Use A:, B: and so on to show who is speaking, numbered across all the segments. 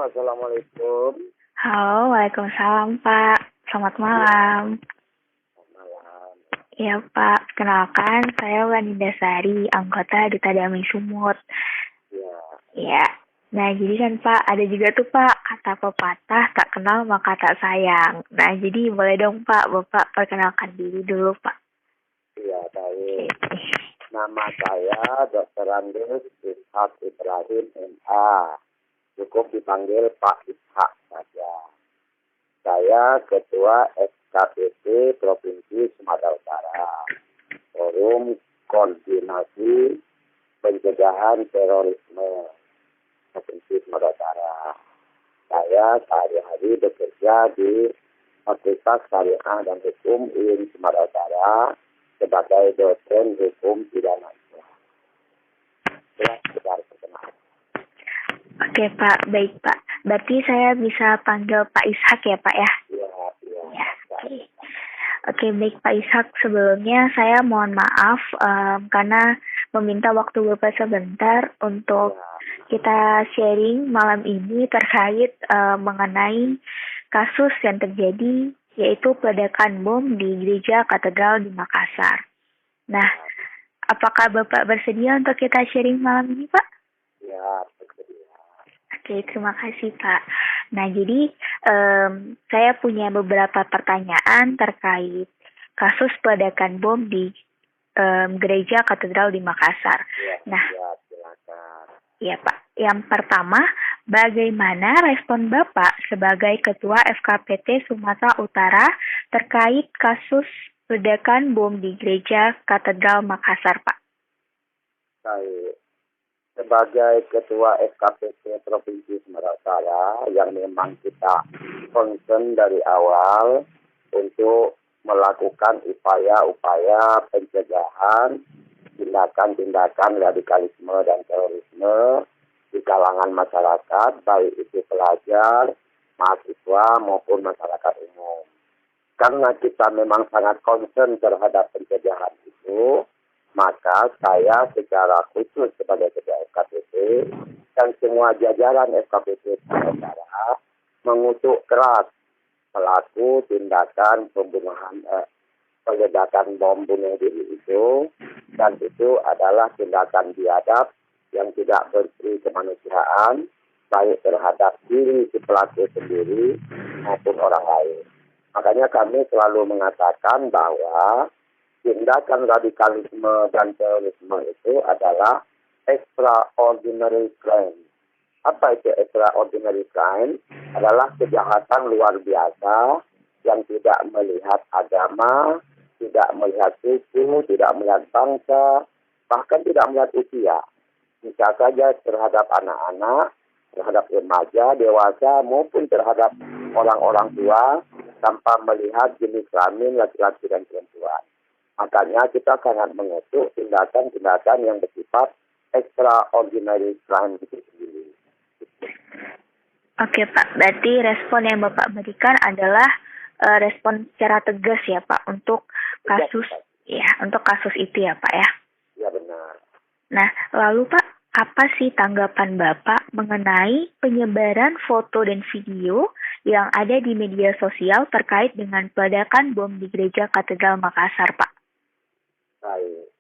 A: Halo, Assalamualaikum.
B: Halo, Waalaikumsalam Pak. Selamat malam.
A: Selamat malam.
B: Ya Pak, kenalkan saya Waninda Sari, anggota Duta Damai Sumut.
A: Ya,
B: Ya, nah jadi kan Pak, ada juga tuh Pak, kata pepatah tak kenal maka tak sayang. Nah jadi boleh dong Pak, Bapak perkenalkan diri dulu Pak.
A: iya baik. Nama saya Dr. Andes Ishak Ibrahim MA. Cukup dipanggil Pak Ishak saja. Saya Ketua SKPT Provinsi Sumatera Utara. Forum Koordinasi Pencegahan Terorisme Provinsi Sumatera Utara. Saya sehari-hari bekerja di Fakultas Syariah dan Hukum UIN Sumatera Utara sebagai dosen hukum pidana Islam. Sekedar perkenalan.
B: Oke Pak, baik Pak. Berarti saya bisa panggil Pak Ishak ya Pak ya?
A: Iya.
B: Ya, oke. Oke, baik Pak Ishak. Sebelumnya saya mohon maaf karena meminta waktu Bapak sebentar untuk kita sharing malam ini terkait mengenai kasus yang terjadi, yaitu peledakan bom di Gereja Katedral di Makassar. Nah, apakah Bapak bersedia untuk kita sharing malam ini, Pak?
A: Ya, bersedia.
B: Oke, terima kasih Pak. Nah, jadi saya punya beberapa pertanyaan terkait kasus peledakan bom di Gereja Katedral di Makassar. Nah,
A: Silakan.
B: ya Pak. Yang pertama, bagaimana respon Bapak sebagai Ketua FKPT Sumatera Utara terkait kasus ledakan bom di Gereja Katedral Makassar, Pak?
A: Baik. Sebagai Ketua SKPT Provinsi Sumatera Utara yang memang kita concern dari awal untuk melakukan upaya-upaya pencegahan tindakan-tindakan radikalisme dan terorisme di kalangan masyarakat, baik itu pelajar, mahasiswa maupun masyarakat umum. Karena kita memang sangat concern terhadap pencegahan itu, maka saya secara khusus sebagai Ketua FKPT dan semua jajaran FKPT Utara mengutuk keras pelaku tindakan pembunuhan peledakan bom bunuh diri itu, dan itu adalah tindakan biadab yang tidak bersih kemanusiaan baik terhadap diri si pelaku sendiri maupun orang lain. Makanya kami selalu mengatakan bahwa tindakan radikalisme dan terorisme itu adalah extraordinary crime. Apa itu extraordinary crime? Adalah kejahatan luar biasa yang tidak melihat agama, tidak melihat suku, tidak melihat bangsa, bahkan tidak melihat usia. Bisa saja terhadap anak-anak, terhadap remaja, dewasa, maupun terhadap orang-orang tua tanpa melihat jenis kelamin laki-laki dan perempuan. Makanya kita sangat mengutuk tindakan-tindakan yang bersifat extraordinary crime itu sendiri.
B: Oke Pak, berarti respon yang Bapak berikan adalah respon secara tegas ya Pak untuk kasus untuk kasus itu ya Pak ya.
A: Ya benar.
B: Nah, lalu Pak, apa sih tanggapan Bapak mengenai penyebaran foto dan video yang ada di media sosial terkait dengan peledakan bom di Gereja Katedral Makassar, Pak?
A: Baik.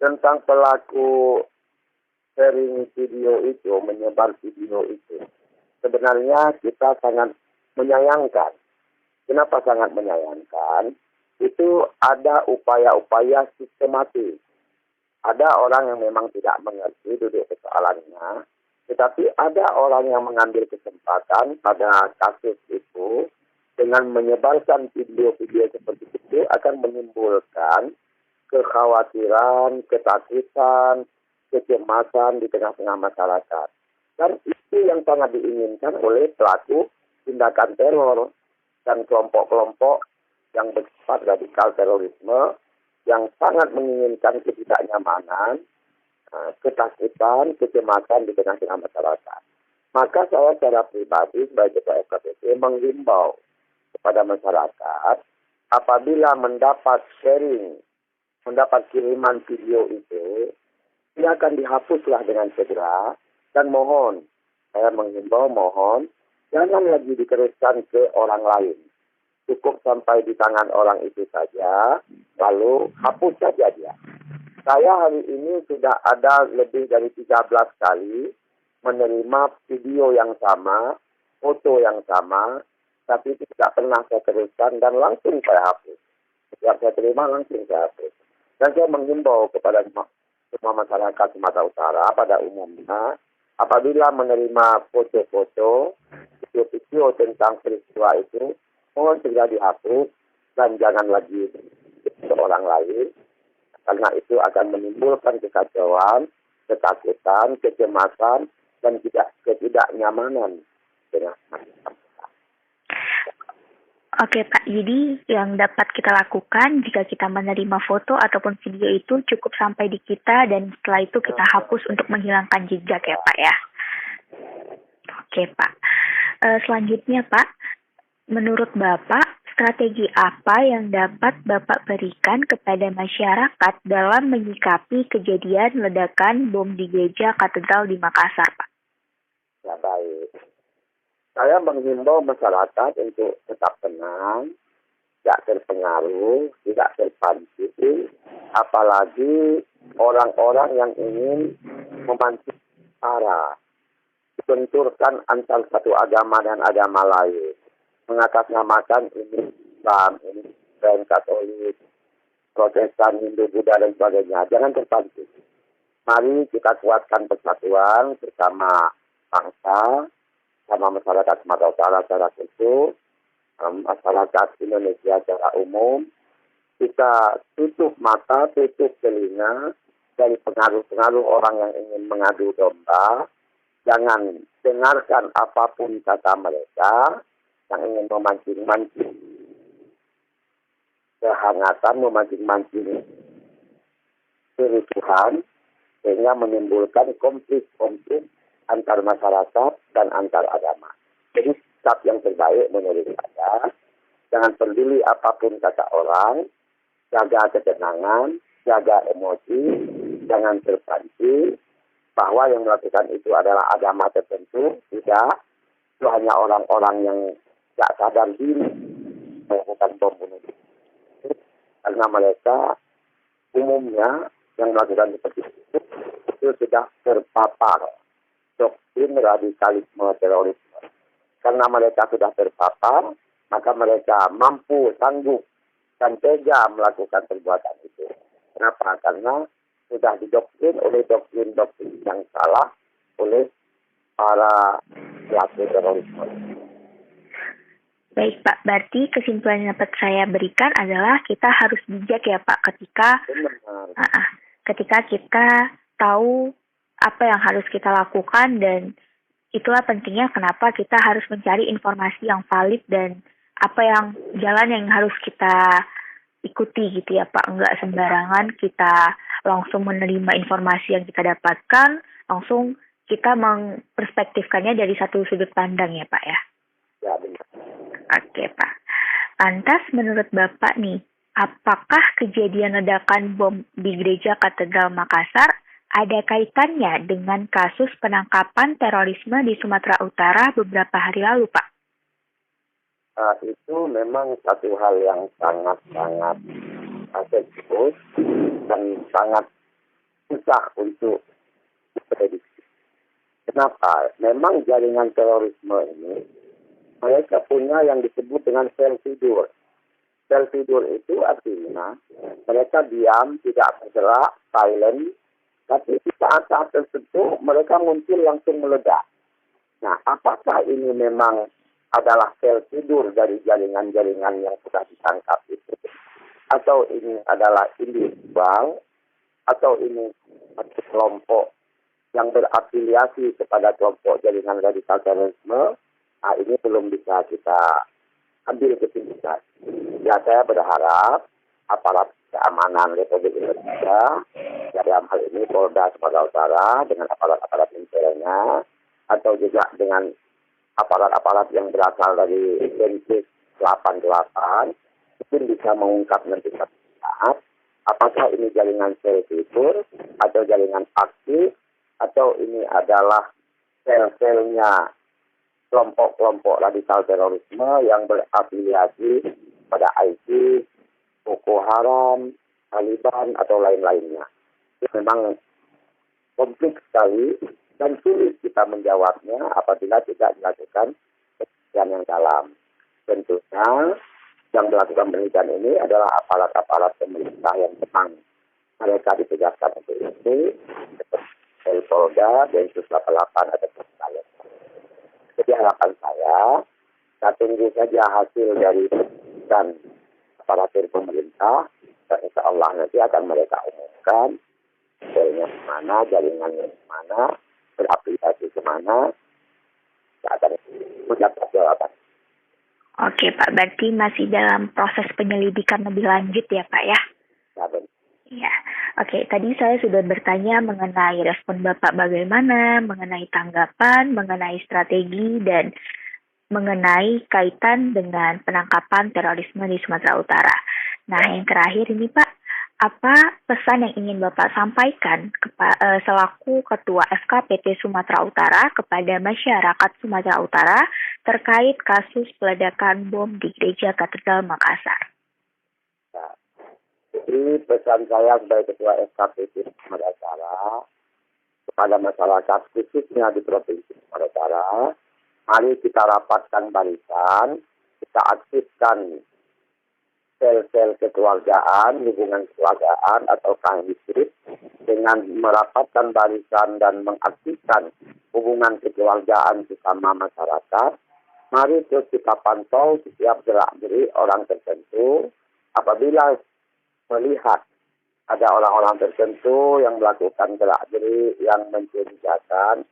A: Tentang pelaku sharing video itu, menyebar video itu, sebenarnya kita sangat menyayangkan. Kenapa sangat menyayangkan? Itu ada upaya-upaya sistematis. Ada orang yang memang tidak mengerti duduk persoalannya, tetapi ada orang yang mengambil kesempatan pada kasus itu dengan menyebarkan video-video seperti itu akan menimbulkan kekhawatiran, ketakutan, kecemasan di tengah-tengah masyarakat. Dan itu yang sangat diinginkan oleh pelaku tindakan teror dan kelompok-kelompok yang bersifat radikal terorisme yang sangat menginginkan ketidaknyamanan, ketakutan, kecemasan di tengah-tengah masyarakat. Maka saya secara pribadi sebagai Ketua FKPT menghimbau kepada masyarakat apabila mendapat kiriman video itu, silakan dihapuslah dengan segera dan mohon saya menghimbau mohon jangan lagi diteruskan ke orang lain. Cukup sampai di tangan orang itu saja, lalu hapus saja dia. Saya hari ini sudah ada lebih dari 13 kali menerima video yang sama, foto yang sama, tapi tidak pernah saya teruskan dan langsung saya hapus. Setiap saya terima langsung saya hapus. Dan saya menghimbau kepada semua masyarakat Sumatera Utara pada umumnya, apabila menerima foto-foto, video-video tentang peristiwa itu, mohon segera dihapus dan jangan lagi ke orang lain. Karena itu akan menimbulkan kekacauan, ketakutan, kecemasan, dan ketidaknyamanan dengan masyarakat.
B: Oke Pak, jadi yang dapat kita lakukan jika kita menerima foto ataupun video itu cukup sampai di kita dan setelah itu kita hapus untuk menghilangkan jejak ya Pak ya. Oke Pak, selanjutnya Pak, menurut Bapak, strategi apa yang dapat Bapak berikan kepada masyarakat dalam menyikapi kejadian ledakan bom di gereja katedral di Makassar, Pak?
A: Ya baik. Saya menghimbau masyarakat untuk tetap tenang, tidak terpengaruh, tidak terpancing, apalagi orang-orang yang ingin memancing sara, benturkan antar satu agama dan agama lain, mengatasnamakan ini Islam, ini Kristen, Katolik, Protestan, Hindu, Buddha, dan sebagainya. Jangan terpancing. Mari kita kuatkan persatuan bersama bangsa, sama masyarakat Sumatera Utara secara khusus, masyarakat Indonesia secara umum. Kita tutup mata, tutup telinga dari pengaruh-pengaruh orang yang ingin mengadu domba. Jangan dengarkan apapun kata mereka yang ingin memancing-mancing kehangatan, memancing-mancing kerusuhan, sehingga menimbulkan konflik-konflik antar masyarakat dan antar agama. Jadi sikap yang terbaik menurut saya, jangan peduli apapun kata orang, jaga ketenangan, jaga emosi, jangan terpancing bahwa yang melakukan itu adalah agama tertentu, tidak. Itu hanya orang-orang yang tidak sadar diri melakukan bom bunuh diri. Karena mereka umumnya yang melakukan seperti itu sudah terpapar doktrin radikalisme terorisme. Karena mereka sudah terpapar, maka mereka mampu, sanggup, dan tega melakukan perbuatan itu. Kenapa? Karena sudah didoktrin oleh doktrin-doktrin yang salah oleh para pelaku terorisme.
B: Baik Pak, berarti kesimpulan yang dapat saya berikan adalah kita harus bijak ya Pak ketika kita tahu apa yang harus kita lakukan, dan itulah pentingnya kenapa kita harus mencari informasi yang valid dan apa yang jalan yang harus kita ikuti gitu ya Pak. Enggak sembarangan kita langsung menerima informasi yang kita dapatkan, langsung kita memperspektifkannya dari satu sudut pandang ya Pak ya.
A: Ya benar.
B: Oke Pak. Lantas menurut Bapak nih, apakah kejadian ledakan bom di gereja Katedral Makassar ada kaitannya dengan kasus penangkapan terorisme di Sumatera Utara beberapa hari lalu, Pak?
A: Itu memang satu hal yang sangat-sangat sensitif dan sangat susah untuk diprediksi. Kenapa? Memang jaringan terorisme ini, mereka punya yang disebut dengan sel tidur. Sel tidur itu artinya mereka diam, tidak bergerak, silent, tapi di saat-saat tertentu mereka muncul langsung meledak. Nah, apakah ini memang adalah sel tidur dari jaringan-jaringan yang sudah ditangkap itu? Atau ini adalah individual? Atau ini kelompok yang berafiliasi kepada kelompok jaringan radikal terorisme? Nah, ini belum bisa kita ambil kesimpulan. Ya, saya berharap aparat keamanan Republik Indonesia, dalam hal ini Polda Sumatera Utara dengan aparat-aparat intelnya, atau juga dengan aparat-aparat yang berasal dari Densus 88, mungkin bisa mengungkap nanti satu saat apakah ini jaringan sel tidur atau jaringan aktif, atau ini adalah sel-selnya kelompok-kelompok radikal terorisme yang berafiliasi pada ISIS, Boko Haram, Taliban, atau lain-lainnya. Itu memang kompleks sekali dan sulit kita menjawabnya apabila tidak dilakukan penelitian yang dalam. Tentunya yang melakukan penelitian ini adalah aparat-aparat pemerintah yang memang mereka ditugaskan untuk itu, seperti Polda, Densus 88 atau lain. Jadi harapan saya tunggu saja hasil dari dan aparatur pemerintah, dan insya Allah nanti akan mereka umumkan selnya kemana, jaringannya kemana, beraplikasi kemana, akan mendapat jawaban.
B: Oke Pak, berarti masih dalam proses penyelidikan lebih lanjut ya Pak ya? Iya. Oke, tadi saya sudah bertanya mengenai respon Bapak bagaimana, mengenai tanggapan, mengenai strategi, dan mengenai kaitan dengan penangkapan terorisme di Sumatera Utara. Nah, yang terakhir ini Pak, apa pesan yang ingin Bapak sampaikan selaku Ketua FKPT Sumatera Utara kepada masyarakat Sumatera Utara terkait kasus peledakan bom di Gereja Katedral Makassar?
A: Jadi pesan saya sebagai Ketua FKPT Sumatera Utara kepada masyarakat khususnya di Provinsi Sumatera Utara, mari kita rapatkan barisan, kita aktifkan sel-sel kekeluargaan, hubungan kekeluargaan atau KHISIP dengan merapatkan barisan dan mengaktifkan hubungan kekeluargaan bersama masyarakat. Mari terus kita pantau setiap gerak-gerik orang tertentu. Apabila melihat ada orang-orang tertentu yang melakukan gerak-gerik yang mencurigakan,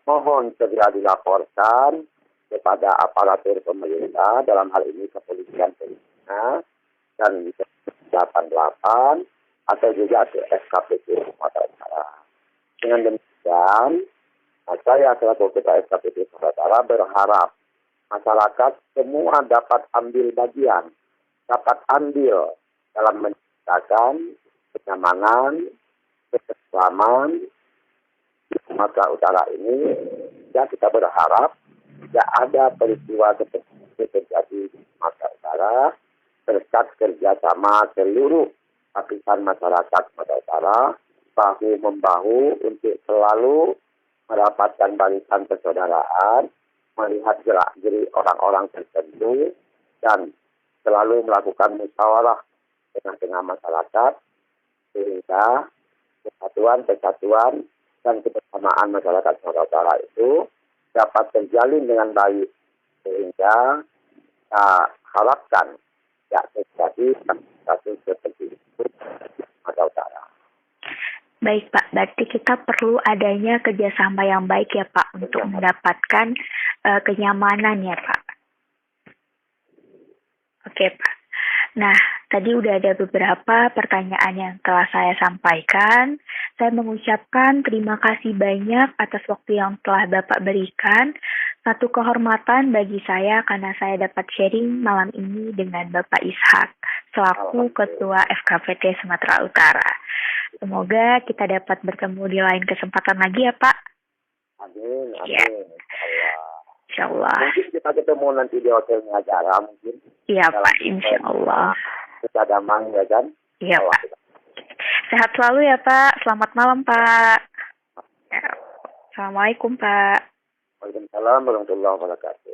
A: mohon segera dilaporkan kepada aparatur pemerintah, dalam hal ini kepolisian Filipina, dan 88 atau juga ke FKPT Sumatera Utara. Dengan demikian, saya selaku Ketua FKPT Sumatera Utara berharap masyarakat semua dapat ambil bagian, dapat andil dalam menciptakan kenyamanan, keselamatan di Sumatera Utara ini. Ya, kita berharap tidak ada peristiwa seperti itu terjadi di Sumatera Utara, berkat kerjasama seluruh lapisan masyarakat Sumatera Utara, bahu-membahu untuk selalu merapatkan barisan persaudaraan, melihat gerak-gerik orang-orang tertentu, dan selalu melakukan musyawarah tengah-tengah masyarakat, sehingga kesatuan dan kebersamaan masyarakat Sumatera Utara itu dapat terjalin dengan baik, sehingga kita harapkan tidak terjadi kasus seperti itu di Sumatera Utara.
B: Baik Pak, berarti kita perlu adanya kerjasama yang baik ya Pak untuk mendapatkan kenyamanan ya Pak. Oke Pak. Nah, tadi udah ada beberapa pertanyaan yang telah saya sampaikan. Saya mengucapkan terima kasih banyak atas waktu yang telah Bapak berikan. Satu kehormatan bagi saya karena saya dapat sharing malam ini dengan Bapak Ishak, selaku Ketua FKPT Sumatera Utara. Semoga kita dapat bertemu di lain kesempatan lagi ya Pak.
A: Amin, amin.
B: Ya. Insyaallah.
A: Mungkin kita ketemu nanti di hotelnya Jara mungkin.
B: Iya Pak, insyaallah.
A: Kita damai ya kan?
B: Iya Pak. Sehat selalu ya Pak. Selamat malam Pak. Ya. Assalamualaikum Pak.
A: Waalaikumsalam warahmatullahi wabarakatuh.